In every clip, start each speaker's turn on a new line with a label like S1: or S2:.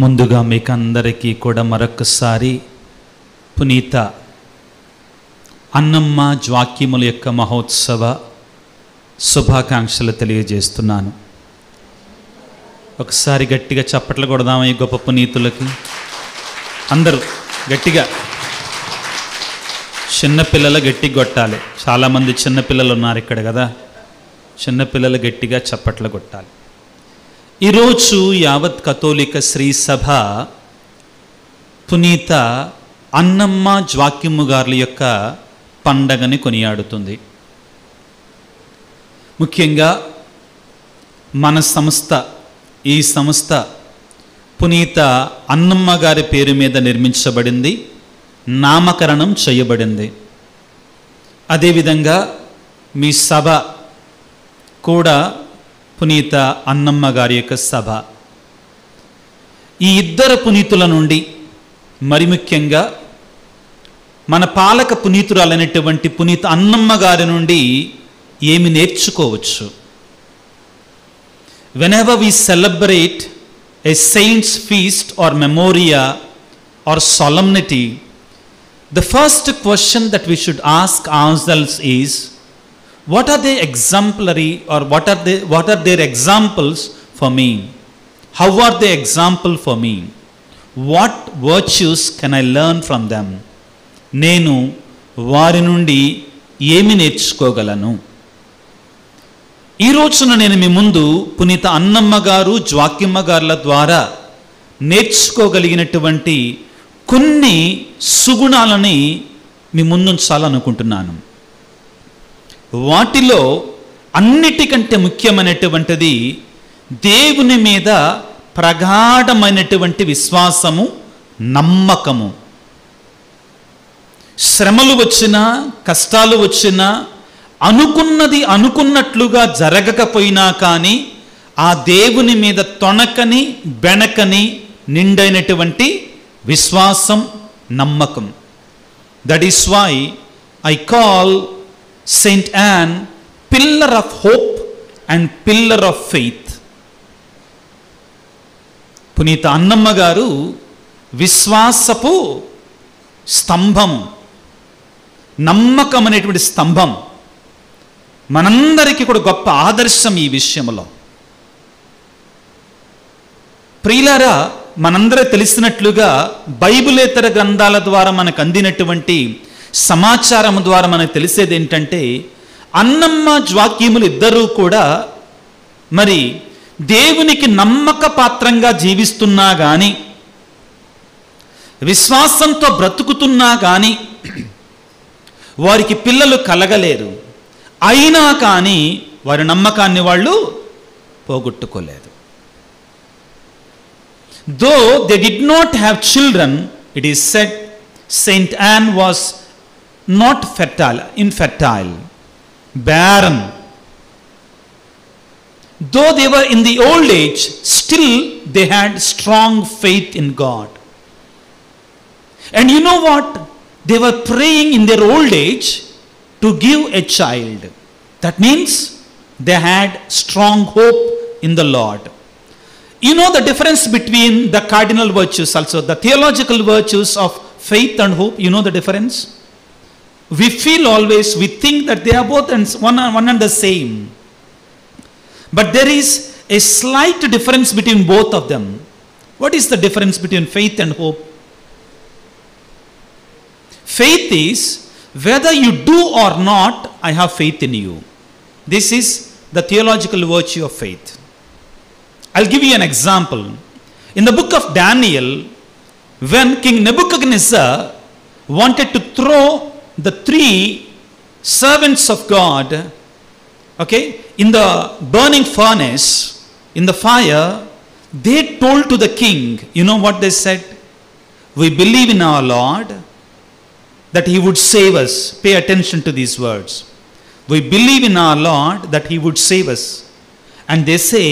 S1: ముందుగా మీకు అందరికీ కూడా మరొకసారి పునీత అన్నమ్మ జ్వాక్యముల యొక్క మహోత్సవ శుభాకాంక్షలు తెలియజేస్తున్నాను. ఒకసారి గట్టిగా చప్పట్లు కొడదామా ఈ గొప్ప పునీతులకి? అందరూ గట్టిగా. చిన్నపిల్లలు గట్టిగా కొట్టాలి. చాలామంది చిన్నపిల్లలు ఉన్నారు ఇక్కడ కదా. చిన్నపిల్లలు గట్టిగా చప్పట్లు కొట్టాలి. ఈరోజు యావత్ కథోలిక శ్రీ సభ పునీత అన్నమ్మ జ్వాక్యము గార్ల యొక్క పండగని కొనియాడుతుంది. ముఖ్యంగా మన సంస్థ, ఈ సంస్థ పునీత అన్నమ్మ గారి పేరు మీద నిర్మించబడింది, నామకరణం చేయబడింది. అదేవిధంగా మీ సభ కూడా పునీత అన్నమ్మ గారి యొక్క సభ. ఈ ఇద్దరు పునీతుల నుండి, మరి ముఖ్యంగా మన పాలక పునీతురాలైనటువంటి పునీత అన్నమ్మ గారి నుండి ఏమి నేర్చుకోవచ్చు? Whenever we celebrate a saint's feast or memoria or solemnity, the first question that we should ask ourselves is, what are they exemplary, or what are their examples for me? How are they example for me? What virtues can I learn from them? నేను వారి నుండి ఏమి నేర్చుకోగలను? ఈ రోజున నేను మీ ముందు పునీత అన్నమ్మ గారు, జ్వాక్యమ్మ గారుల ద్వారా నేర్చుకోగలిగినటువంటి కొన్ని సుగుణాలని మీ ముందుంచాలనుకుంటున్నాను. వాటిలో అన్నిటికంటే ముఖ్యమైనటువంటిది దేవుని మీద ప్రగాఢమైనటువంటి విశ్వాసము, నమ్మకము. శ్రమలు వచ్చినా, కష్టాలు వచ్చినా, అనుకున్నది అనుకున్నట్లుగా జరగకపోయినా కానీ ఆ దేవుని మీద తొణకని బెణకని నిండైనటువంటి విశ్వాసం, నమ్మకం. That is why I call Saint Anne pillar of hope and pillar of faith. పునీత అన్నమ్మ గారు విశ్వాసపు స్తంభము, నమ్మకం అనేటువంటి స్తంభం. మనందరికీ కూడా గొప్ప ఆదర్శం ఈ విషయంలో. ప్రియులారా, మనందరూ తెలిసినట్లుగా బైబిలేతర గ్రంథాల ద్వారా మనకు అందినటువంటి సమాచారం ద్వారా మనకు తెలిసేది ఏంటంటే, అన్నమ్మ జ్వాక్యములు ఇద్దరూ కూడా మరి దేవునికి నమ్మక పాత్రంగా జీవిస్తున్నా కానీ, విశ్వాసంతో బ్రతుకుతున్నా కానీ వారికి పిల్లలు కలగలేరు. అయినా కానీ వారి నమ్మకాన్ని వాళ్ళు పోగొట్టుకోలేదు. Though they did not have children, it is said Saint Anne was not infertile, barren. Though they were in the old age, still they had strong faith in God. And you know what? They were praying in their old age to give a child. That means they had strong hope in the Lord. You know the difference between the cardinal virtues also, the theological virtues of faith and hope. You know the difference? We feel always, we think that they are both one and the same. But there is a slight difference between both of them. What is the difference between faith and hope? Faith is whether you do or not, I have faith in you. This is the theological virtue of faith. I'll give you an example. In the book of Daniel, when King Nebuchadnezzar wanted to throw the 3 servants of God, in the burning furnace, in the fire, they told to the king, you know what they said? We believe in our Lord that he would save us. Pay attention to these words. We believe in our Lord that he would save us. And they say,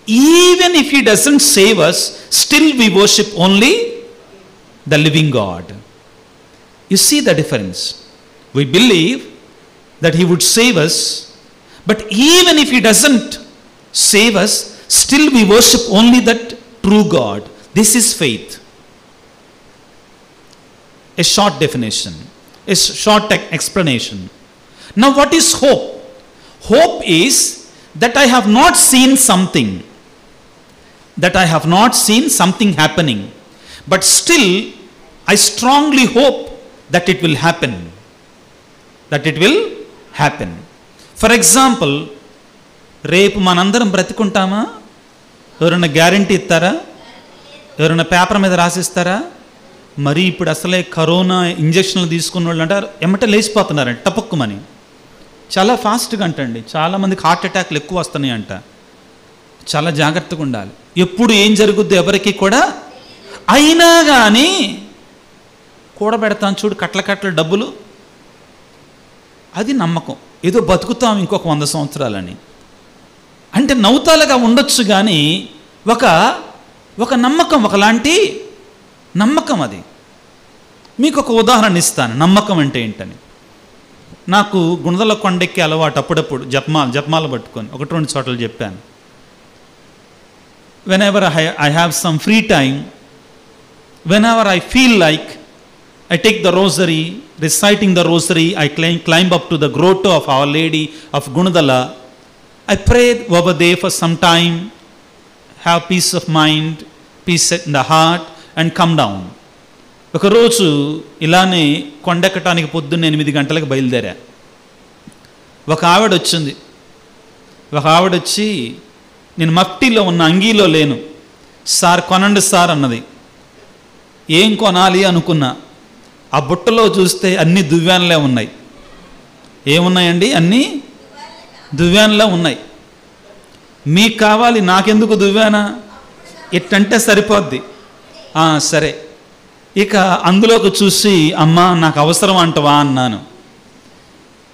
S1: even if he doesn't save us, still we worship only the living God. You see the difference. We believe that he would save us, but even if he doesn't save us, still we worship only that true God, This is faith. A short definition, a short explanation. Now what is hope? Hope is that I have not seen something, happening, but still I strongly hope that it will happen. For example, రేపు మనందరం బ్రతికుంటామా? ఎవరైనా guarantee ఇస్తారా? ఎవరైనా paper మీద రాసిస్తారా? మరి ఇప్పుడు అసలే corona ఇంజక్షన్లు తీసుకున్న వాళ్ళు అంటారు ఎమ్మట లేచిపోతున్నారంట టపక్కుమని, చాలా ఫాస్ట్గా అంటండి. చాలామందికి హార్ట్ అటాక్లు ఎక్కువ వస్తున్నాయి అంట. చాలా జాగ్రత్తగా ఉండాలి. ఎప్పుడు ఏం జరుగుద్దో ఎవరికి కూడా. అయినా కానీ కూడబెడతాం చూడు కట్ల డబ్బులు, అది నమ్మకం. ఏదో బతుకుతాం ఇంకొక 100 సంవత్సరాలని అంటే నవ్వుతాలుగా ఉండొచ్చు, కానీ ఒక నమ్మకం, ఒకలాంటి నమ్మకం. అది మీకు ఒక ఉదాహరణ ఇస్తాను నమ్మకం అంటే ఏంటని. నాకు గుణదల కొండెక్కి అలవాటు, అప్పుడప్పుడు జపమాల పట్టుకొని 1-2 చోట్ల చెప్పాను. whenever I have some free time, whenever I feel like, I take the rosary, reciting the rosary, I climb up to the grotto of Our Lady of Gunadala. I pray over there for some time, have peace of mind, peace in the heart, and come down. ఒకరోజు ఇలానే కొండెక్కటానికి పొద్దున్న 8 గంటలకు బయలుదేరా. ఒక ఆవిడ వచ్చి నేను మఫ్టీలో ఉన్న, అంగీలో లేను. సార్ కొనండి సార్ అన్నది. ఏం కొనాలి అనుకున్నా. ఆ బుట్టలో చూస్తే అన్ని దువ్యాన్లే ఉన్నాయి. ఏమున్నాయండి? అన్నీ దువ్యాన్లే ఉన్నాయి. మీకు కావాలి, నాకెందుకు దువ్యానా? ఎట్టంటే సరిపోద్ది. సరే. ఇక అందులోకి చూసి అమ్మా నాకు అవసరం అంటవా అన్నాను.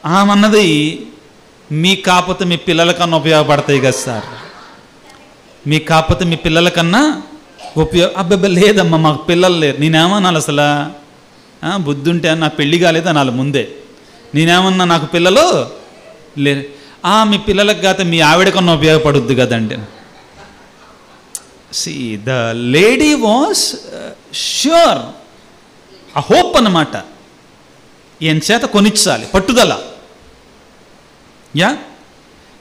S1: ఆమన్నది మీకు కాకపోతే మీ పిల్లలకన్నా ఉపయోగపడతాయి కదా సార్, మీకు కాకపోతే మీ పిల్లలకన్నా అబ్బాయి లేదమ్మా మాకు పిల్లలు లేరు. నేనేమన్నాను అసలు? బుద్ధి ఉంటే నా పెళ్ళి కాలేదు అనాలి ముందే. నేనేమన్నా నాకు పిల్లలు లేరు. మీ పిల్లలకు కాకపోతే మీ ఆవిడకన్నా ఉపయోగపడుద్ది కదండి. See, the lady was sure, a hope అన్నమాట. ఈయన చేత కొనిచ్చాలి, పట్టుదల.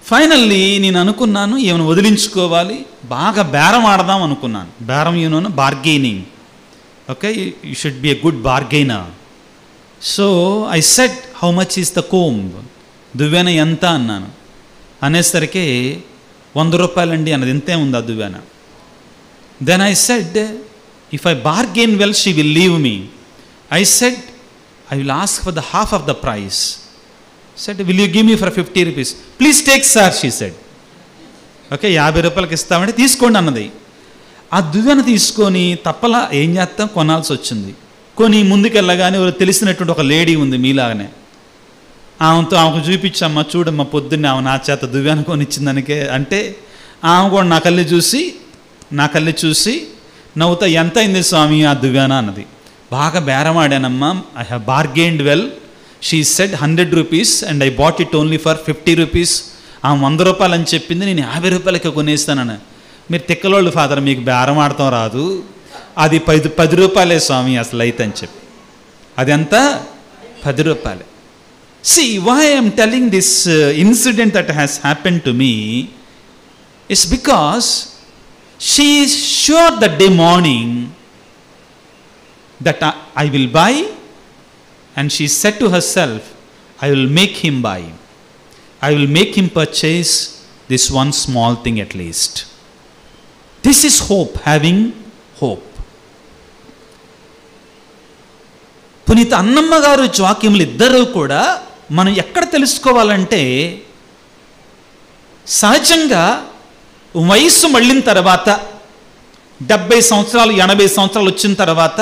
S1: ఫైనల్లీ నేను అనుకున్నాను ఏమైనా వదిలించుకోవాలి, బాగా బేరం ఆడదాం అనుకున్నాను. బేరం bargaining. Okay, you should be a good bargainer. So I said how much is the comb, దువ్వెన ఎంత అన్నాను. అనేసరికి 100 రూపాయలండి అన్నది. ఎంతే ఉంది ఆ దువ్వెన? Then I said, if I bargain well, she will leave me. I said, I will ask for the half of the price. Said, will you give me for 50 rupees? Please take sir, she said. Okay, 50 రూపాయలకి ఇస్తామంటే తీసుకోండి అన్నది. ఆ దువ్వెన తీసుకొని తప్పలా ఏం చేస్తాం, కొనాల్సి వచ్చింది. కొని ముందుకెళ్ళగానే తెలిసినటువంటి ఒక లేడీ ఉంది మీలాగానే. ఆమెకు చూపించమ్మా, చూడమ్మా పొద్దున్నే ఆమె నా చేత దువ్వెన కొనిచ్చిందనికే అంటే ఆమె కూడా నా కళ్ళి చూసి నవ్వుతా, ఎంత అయింది స్వామి ఆ దువ్వెన అన్నది. బాగా బేరమాడానమ్మా, I have bargained well. She said 100 rupees and I bought it only for 50 rupees. ఆమె 100 రూపాయలు అని చెప్పింది, నేను 50 రూపాయలకి కొనేస్తానని. మీరు తిక్కలోళ్ళు ఫాదర్, మీకు బేరం ఆడతాం రాదు, అది 10 రూపాయలే స్వామి అసలు అయితే అని చెప్పి. అది ఎంత? 10 రూపాయలే. See, why I am telling this incident that has happened to me is because she is sure that day morning that I will buy, and she said to herself, I will make him buy. I will make him purchase this one small thing at least. This is hope, having hope. పునీత అన్నమ్మ గారు వాక్యములు ఇద్దరు కూడా మనం ఎక్కడ తెలుసుకోవాలంటే, సహజంగా వయస్సు మళ్ళిన తర్వాత 70 సంవత్సరాలు 80 సంవత్సరాలు వచ్చిన తర్వాత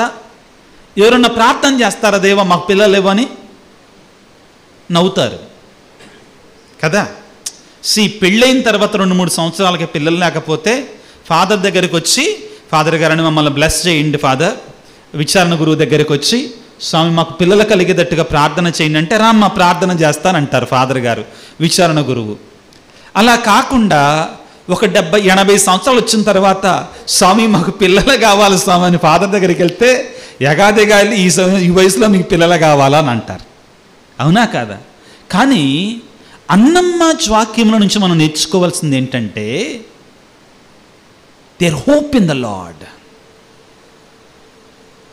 S1: ఎవరన్నా ప్రార్థన చేస్తారా, దేవా మాకు పిల్లలు లేవని? నవ్వుతారు కదా. పెళ్ళైన తర్వాత 2-3 సంవత్సరాలకి పిల్లలు లేకపోతే ఫాదర్ దగ్గరికి వచ్చి, ఫాదర్ గారని మమ్మల్ని బ్లెస్ చేయండి ఫాదర్, విచారణ గురువు దగ్గరికి వచ్చి, స్వామి మాకు పిల్లలు కలిగేటట్టుగా ప్రార్థన చేయండి అంటే, రామ్మ ప్రార్థన చేస్తానంటారు ఫాదర్ గారు, విచారణ గురువు. అలా కాకుండా ఒక 70-80 సంవత్సరాలు వచ్చిన తర్వాత, స్వామి మాకు పిల్లలు కావాలి స్వామి అని ఫాదర్ దగ్గరికి వెళ్తే, ఎగాదిగాలి ఈ వయసులో మీకు పిల్లలు కావాలా అని అంటారు. అవునా కాదా? కానీ అన్నమ్మ వాక్యముల నుంచి మనం నేర్చుకోవాల్సింది ఏంటంటే, their hope in the Lord.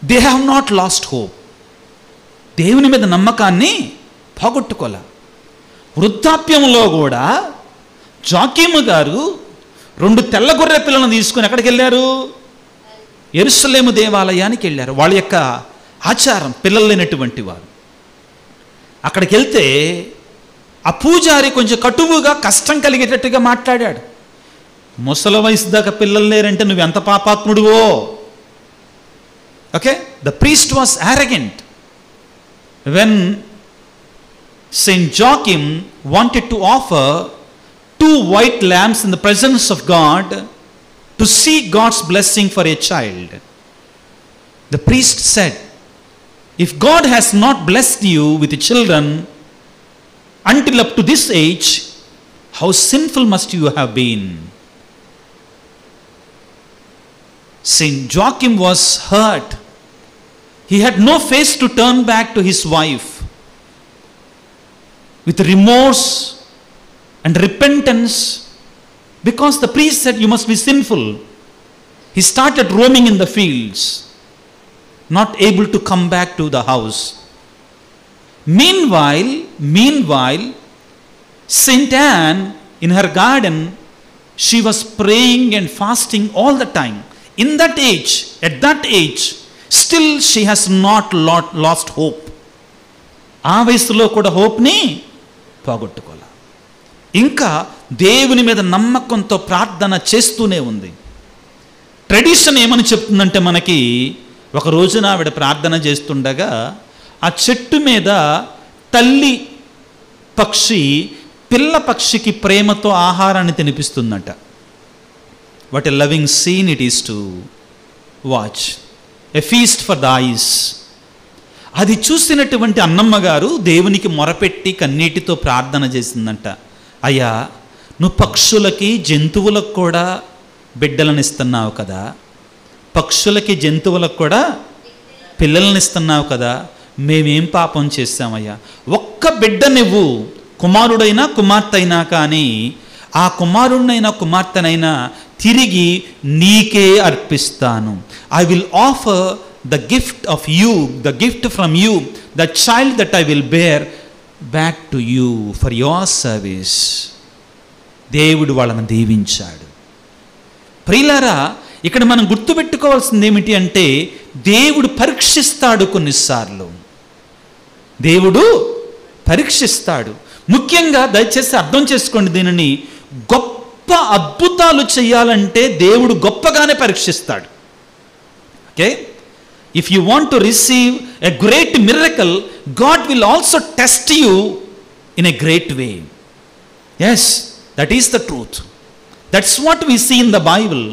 S1: They have not lost hope. దేవుని మీద నమ్మకాన్ని పోగొట్టుకోలే. వృద్ధాప్యంలో కూడా జాకీము గారు 2 తెల్ల గొర్రె పిల్లలను తీసుకొని ఎక్కడికి వెళ్ళారు? యెరూషలేము దేవాలయానికి వెళ్ళారు. వాళ్ళ యొక్క ఆచారం, పిల్లలు లేనటువంటి వారు. అక్కడికి వెళ్తే ఆ పూజారి కొంచెం కటువుగా, కష్టం కలిగేటట్టుగా మాట్లాడాడు. ముసలి వయసు దాకా పిల్లలు లేరంటే నువ్వు ఎంత పాపాత్ముడువో. Okay, the priest was arrogant. When Saint Joachim wanted to offer 2 white lambs in the presence of God to seek God's blessing for a child, the priest said, if God has not blessed you with children until up to this age, how sinful must you have been? Saint Joachim was hurt. He had no face to turn back to his wife. With remorse and repentance, because the priest said you must be sinful, he started roaming in the fields, not able to come back to the house. Meanwhile, Saint Anne in her garden, she was praying and fasting all the time. At that age, still she has not lost hope. ఆ వయసులో కూడా హోప్ని పోగొట్టుకోలే. ఇంకా దేవుని మీద నమ్మకంతో ప్రార్థన చేస్తూనే ఉంది. ట్రెడిషన్ ఏమని చెప్తుందంటే మనకి, ఒక రోజున ఆవిడ ప్రార్థన చేస్తుండగా ఆ చెట్టు మీద తల్లి పక్షి పిల్ల పక్షికి ప్రేమతో ఆహారాన్ని తినిపిస్తుందట. What a loving scene it is to watch, a feast for the eyes. అది చూసినటువంటి అన్నమ్మ గారు దేవునికి మొరపెట్టి కన్నీటితో ప్రార్థన చేసిందంట. అయ్యా, నువ్వు పక్షులకి జంతువులకు కూడా బిడ్డలను ఇస్తున్నావు కదా, పక్షులకి జంతువులకు కూడా పిల్లలను ఇస్తున్నావు కదా, మేమేం పాపం చేశామయ్యా? ఒక్క బిడ్డ నువ్వు, కుమారుడైనా కుమార్తె అయినా కానీ, ఆ కుమారుడినైనా కుమార్తెనైనా తిరిగి నీకే అర్పిస్తాను. I will offer the gift of you, the gift from you, the child that I will bear back to you for your service. దేవుడు వాళ్ళని దీవించాడు. ప్రియులారా, ఇక్కడ మనం గుర్తుపెట్టుకోవాల్సింది ఏమిటి అంటే, దేవుడు పరీక్షిస్తాడు. కొన్నిసార్లు దేవుడు పరీక్షిస్తాడు. ముఖ్యంగా దయచేసి అర్థం చేసుకోండి దీనిని, గొప్ప అద్భుతాలు చేయాలంటే దేవుడు గొప్పగానే పరీక్షిస్తాడు. Okay, if you want to receive a great miracle, God will also test you in a great way. Yes, that is the truth. That's what we see in the Bible.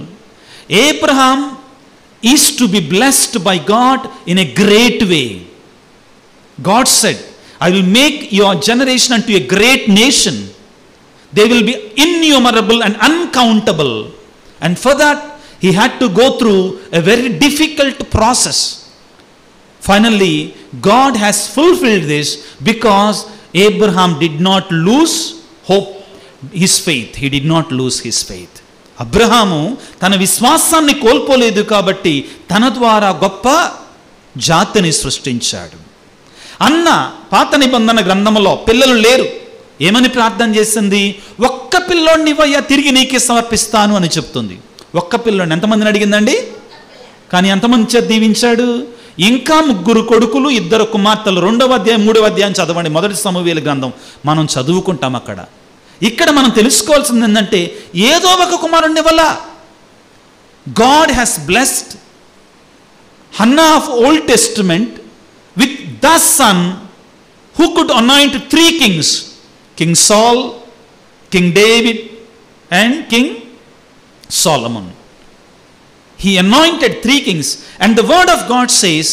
S1: Abraham is to be blessed by God in a great way. God said, I will make your generation unto a great nation. They will be innumerable and uncountable. And for that, he had to go through a very difficult process. Finally, God has fulfilled this because Abraham did not lose hope, his faith. He did not lose his faith. Abraham తన విశ్వాసాన్ని కోల్పోలేదు కాబట్టి తన ద్వారా గొప్ప జాతిని సృష్టించాడు. అన్న పాత నిబంధన గ్రంథంలో పిల్లలు లేరు, ఏమని ప్రార్థన చేసింది? ఒక్క పిల్లోడిని ఇవ్వయ్యా, తిరిగి నీకే సమర్పిస్తాను అని చెప్తుంది. ఒక్క పిల్లోడిని ఎంతమందిని అడిగిందండి? కానీ ఎంతమంది చేత దీవించాడు? ఇంకా 3 కొడుకులు 2 కుమార్తెలు. 2వ అధ్యాయం 3వ అధ్యాయం చదవండి, మొదటి సమూయేలు గ్రంథం మనం చదువుకుంటాం. అక్కడ ఇక్కడ మనం తెలుసుకోవాల్సింది ఏంటంటే, ఏదో ఒక కుమారుణ్ణి వల్ల God has blessed Hannah of Old Testament with the son who could anoint 3 kings, King Saul, King David and King Solomon. He anointed 3 kings, and the word of God says,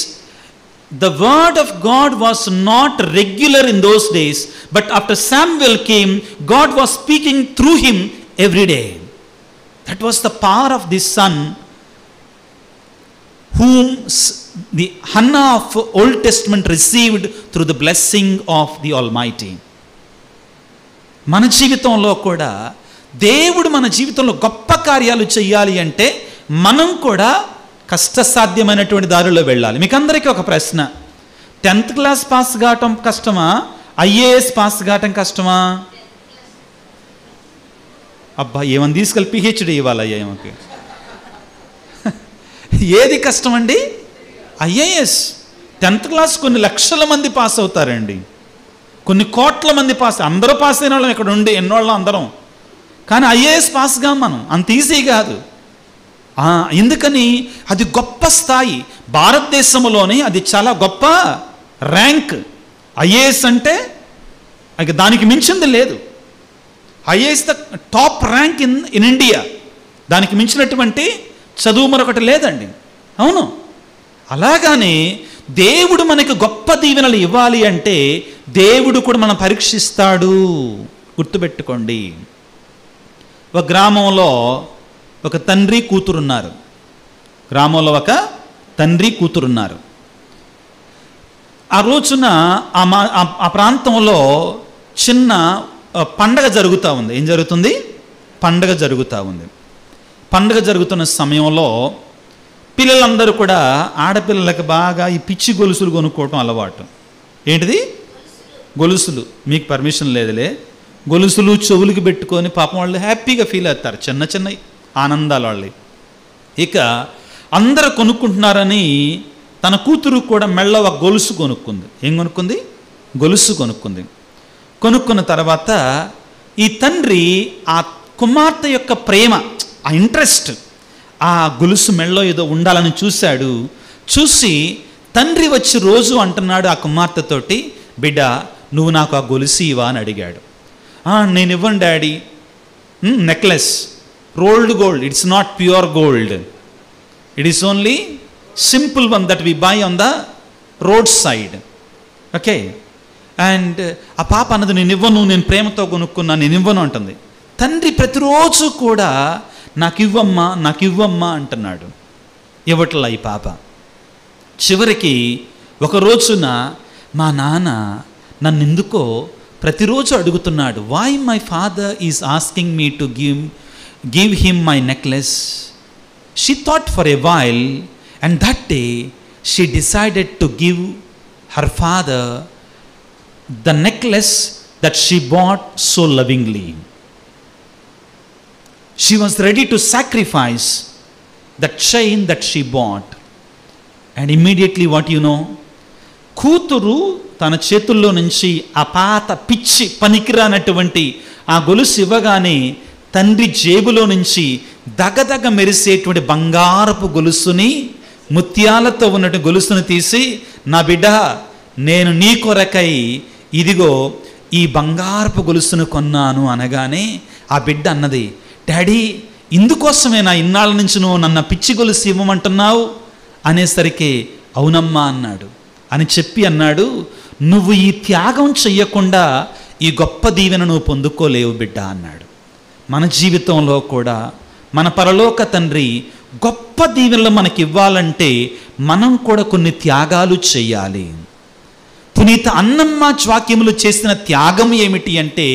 S1: the word of God was not regular in those days, but after Samuel came, God was speaking through him every day. That was the power of the Son, whom the Hannah of Old Testament received through the blessing of the Almighty. మన జీవితంలో కూడా దేవుడు మన జీవితంలో గొప్ప కార్యాలు చేయాలి అంటే మనం కూడా కష్టసాధ్యమైనటువంటి దారిలో వెళ్ళాలి. మీకు అందరికీ ఒక ప్రశ్న, 10th క్లాస్ పాస్ కావటం కష్టమా, IAS పాస్ కావటం కష్టమా? అబ్బా, ఏమని తీసుకెళ్ళి PhD ఇవ్వాలి ఏమకి. ఏది కష్టం అండి? IAS. 10th క్లాస్ కొన్ని లక్షల మంది పాస్ అవుతారండి, కొన్ని కోట్ల మంది పాస్. అందరూ పాస్ అయిన వాళ్ళం ఇక్కడ ఉండి ఎన్నోళ్ళం అందరం, కానీ IAS పాస్గా మనం అంత ఈజీ కాదు. ఎందుకని? అది గొప్ప స్థాయి, భారతదేశంలోని అది చాలా గొప్ప ర్యాంక్. IAS అంటే దానికి మించింది లేదు. IAS the top rank in India. దానికి మించినటువంటి చదువు మరొకటి లేదండి. అవును, అలాగానే దేవుడు మనకు గొప్ప దీవెనలు ఇవ్వాలి అంటే దేవుడు కూడా మనం పరీక్షిస్తాడు. గుర్తుపెట్టుకోండి. ఒక గ్రామంలో ఒక తండ్రి కూతురున్నారు. గ్రామంలో ఒక తండ్రి కూతురున్నారు. ఆ రోజున ఆ ప్రాంతంలో చిన్న పండగ జరుగుతూ ఉంది. ఏం జరుగుతుంది? పండగ జరుగుతూ ఉంది. పండగ జరుగుతున్న సమయంలో పిల్లలందరూ కూడా, ఆడపిల్లలకు బాగా ఈ పిచ్చి గొలుసులు కొనుక్కోవటం అలవాటు. ఏంటిది? గొలుసులు. మీకు పర్మిషన్ లేదులే. గొలుసులు చెవులకి పెట్టుకొని పాపం వాళ్ళు హ్యాపీగా ఫీల్ అవుతారు. చిన్న చిన్న ఆనందాలు వాళ్ళు. ఇక అందరూ కొనుక్కుంటున్నారని తన కూతురు కూడా మెళ్ళ ఒక గొలుసు కొనుక్కుంది. ఏం కొనుక్కుంది? గొలుసు కొనుక్కుంది. కొనుక్కున్న తర్వాత ఈ తండ్రి ఆ కుమార్తె యొక్క ప్రేమ, ఆ ఇంట్రెస్ట్, ఆ గొలుసు మెళ్ళో ఏదో ఉండాలని చూశాడు. చూసి తండ్రి వచ్చి రోజు అంటున్నాడు ఆ కుమార్తెతోటి, బిడ్డ నువ్వు నాకు ఆ గొలుసు ఇవా అని అడిగాడు. నేను ఇవ్వను daddy. Necklace, rolled gold, it's not pure gold, it is only simple one that we buy on the road side. Okay. And ఆ పాప అన్నది, నేను ఇవ్వను, నేను ప్రేమతో కొనుక్కున్నా, నేను ఇవ్వను అంటుంది. తండ్రి ప్రతిరోజు కూడా నాకు ఇవ్వమ్మా, నాకు ఇవ్వమ్మా అంటున్నాడు. ఇవ్వట్లా ఈ పాప. చివరికి ఒక రోజున మా నాన్న నన్ను ఎందుకో ప్రతిరోజు అడుగుతున్నాడు, why my father is asking me to give him my necklace. She thought for a while and that day she decided to give her father the necklace that she bought so lovingly. She was ready to sacrifice that chain that she bought. And immediately what you know, కూతురు తన చేతుల్లో నుంచి ఆ పాత పిచ్చి పనికిరానటువంటి ఆ గొలుసు ఇవ్వగానే తండ్రి జేబులో నుంచి దగదగ మెరిసేటువంటి బంగారపు గొలుసుని, ముత్యాలతో ఉన్నటువంటి గొలుసును తీసి, నా బిడ్డ నేను నీ కొరకై ఇదిగో ఈ బంగారపు గొలుసును కొన్నాను అనగానే ఆ బిడ్డ అన్నది, డాడీ ఇందుకోసమే నా ఇన్నాళ్ళ నుంచి నువ్వు నన్ను పిచ్చి గొలుసు ఇవ్వమంటున్నావు అనేసరికి అవునమ్మా అన్నాడు. అని చెప్పి అన్నాడు, నువ్వు ఈ త్యాగం చెయ్యకుండా ఈ గొప్ప దీవెన నువ్వు పొందుకోలేవు బిడ్డ అన్నాడు. మన జీవితంలో కూడా మన పరలోక తండ్రి గొప్ప దీవెనలు మనకి ఇవ్వాలంటే మనం కూడా కొన్ని త్యాగాలు చేయాలి. పునీత అన్నమ్మ వాక్యములు చేసిన త్యాగం ఏమిటి అంటే,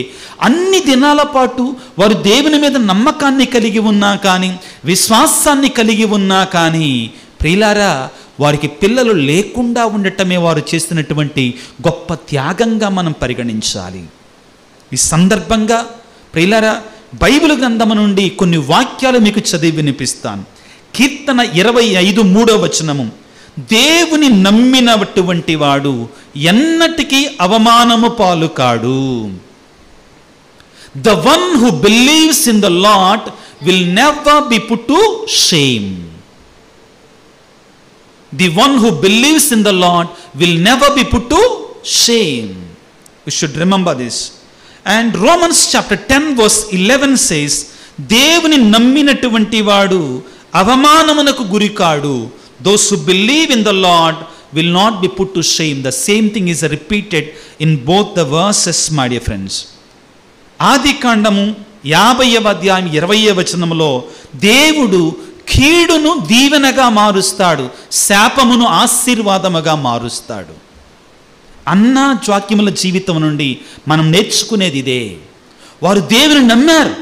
S1: అన్ని దినాల పాటు వారు దేవుని మీద నమ్మకాన్ని కలిగి ఉన్నా కానీ, విశ్వాసాన్ని కలిగి ఉన్నా కానీ, ప్రియులారా వారికి పిల్లలు లేకుండా ఉండటమే వారు చేసినటువంటి గొప్ప త్యాగంగా మనం పరిగణించాలి. ఈ సందర్భంగా ప్రియులారా బైబిల్ గ్రంథము నుండి కొన్ని వాక్యాలు మీకు చదివి వినిపిస్తాను. కీర్తన 25:3 దేవుని నమ్మినటువంటి వాడు ఎన్నటికీ అవమానము పాలు కాడు. The one who believes in the Lord will never be put to shame. The one who believes in the Lord will never be put to shame. We should remember this. And Romans chapter 10:11 says, దేవుని నమ్మినటువంటి వాడు అవమానమునకు గురికాడు. Those who believe in the Lord will not be put to shame. The same thing is repeated in both the verses, my dear friends. ఆదికాండము 50వ అధ్యాయం 20వ వచనంలో దేవుడు కీడును దీవెనగా మారుస్తాడు, శాపమును ఆశీర్వాదముగా మారుస్తాడు. అన్నా జాక్యముల జీవితం నుండి మనం నేర్చుకునేది ఇదే. వారు దేవుని నమ్మారు.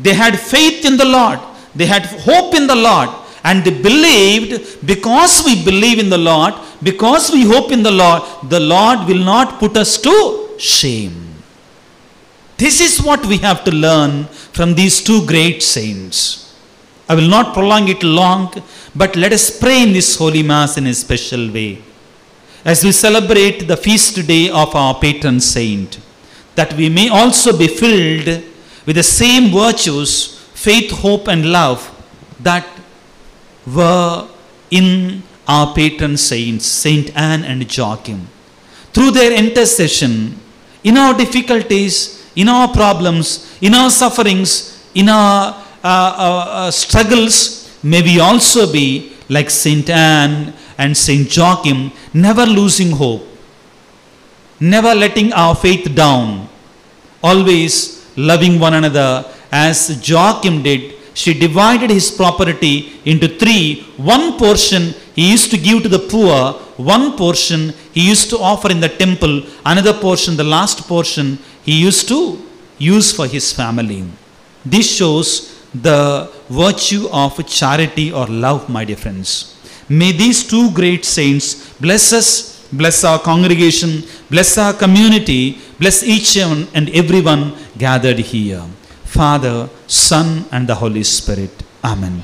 S1: They had faith in the Lord, they had hope in the lord, and they believed. Because we believe in the lord, because we hope in the lord will not put us to shame. This is what we have to learn from these two great saints. I will not prolong it long, but let us pray in this Holy Mass in a special way as we celebrate the feast day of our patron saint, that we may also be filled with the same virtues, faith, hope and love that were in our patron saints, Saint Anne and Joachim. Through their intercession, in our difficulties, in our problems, in our sufferings, in our struggles, may we also be like Saint Anne and Saint Joachim, never losing hope, never letting our faith down, always loving one another as Joachim did. She divided his property into 3. One portion he used to give to the poor, one portion he used to offer in the temple, another portion, the last portion, he used to use for his family. This shows the virtue of charity or love, my dear friends. May these two great saints bless us, bless our congregation, bless our community, bless each and everyone gathered here. Father, Son and the Holy Spirit. Amen.